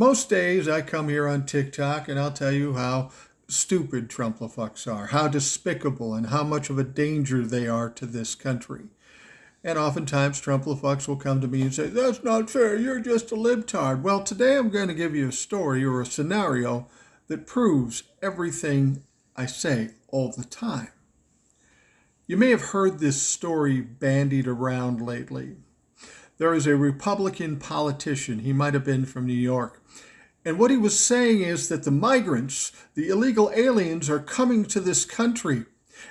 Most days I come here on TikTok and I'll tell you how stupid Trumplafucks are, how despicable and how much of a danger they are to this country. And oftentimes Trumplafucks will come to me and say, "That's not fair, you're just a libtard." Well, today I'm going to give you a story or a scenario that proves everything I say all the time. You may have heard this story bandied around lately. There is a Republican politician, he might have been from New York, and what he was saying is that the migrants, the illegal aliens, are coming to this country,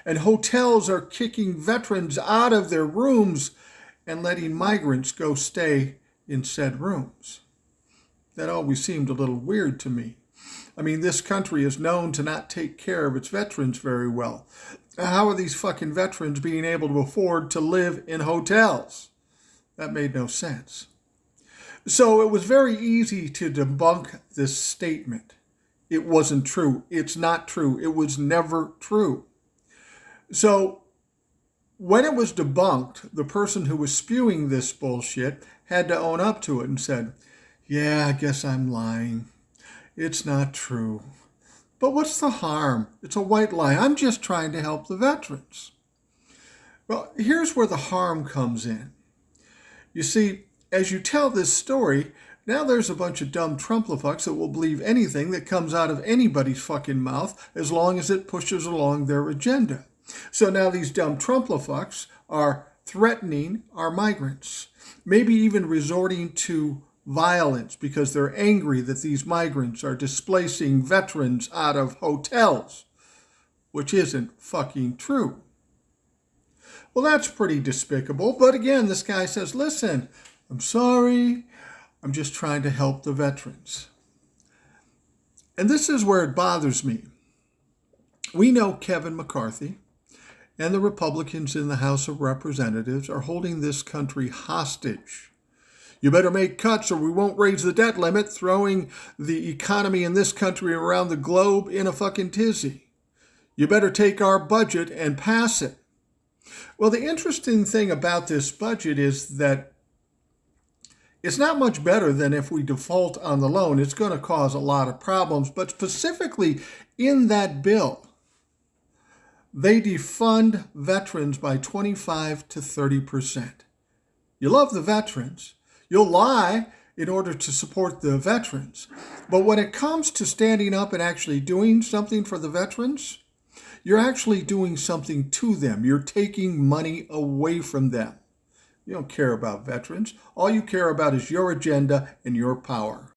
and hotels are kicking veterans out of their rooms and letting migrants go stay in said rooms. That always seemed a little weird to me. I mean, this country is known to not take care of its veterans very well. How are these fucking veterans being able to afford to live in hotels? That made no sense. So it was very easy to debunk this statement. It wasn't true. It's not true. It was never true. So when it was debunked, the person who was spewing this bullshit had to own up to it and said, "Yeah, I guess I'm lying. It's not true. But what's the harm? It's a white lie. I'm just trying to help the veterans." Well, here's where the harm comes in. You see, as you tell this story, now there's a bunch of dumb Trumplafucks that will believe anything that comes out of anybody's fucking mouth as long as it pushes along their agenda. So now these dumb Trumplafucks are threatening our migrants, maybe even resorting to violence because they're angry that these migrants are displacing veterans out of hotels, which isn't fucking true. Well, that's pretty despicable. But again, this guy says, "Listen, I'm sorry. I'm just trying to help the veterans." And this is where it bothers me. We know Kevin McCarthy and the Republicans in the House of Representatives are holding this country hostage. You better make cuts or we won't raise the debt limit, throwing the economy in this country around the globe in a fucking tizzy. You better take our budget and pass it. Well, the interesting thing about this budget is that it's not much better than if we default on the loan. It's going to cause a lot of problems, but specifically in that bill, they defund veterans by 25 to 30%. You love the veterans. You'll lie in order to support the veterans. But when it comes to standing up and actually doing something for the veterans, you're actually doing something to them. You're taking money away from them. You don't care about veterans. All you care about is your agenda and your power.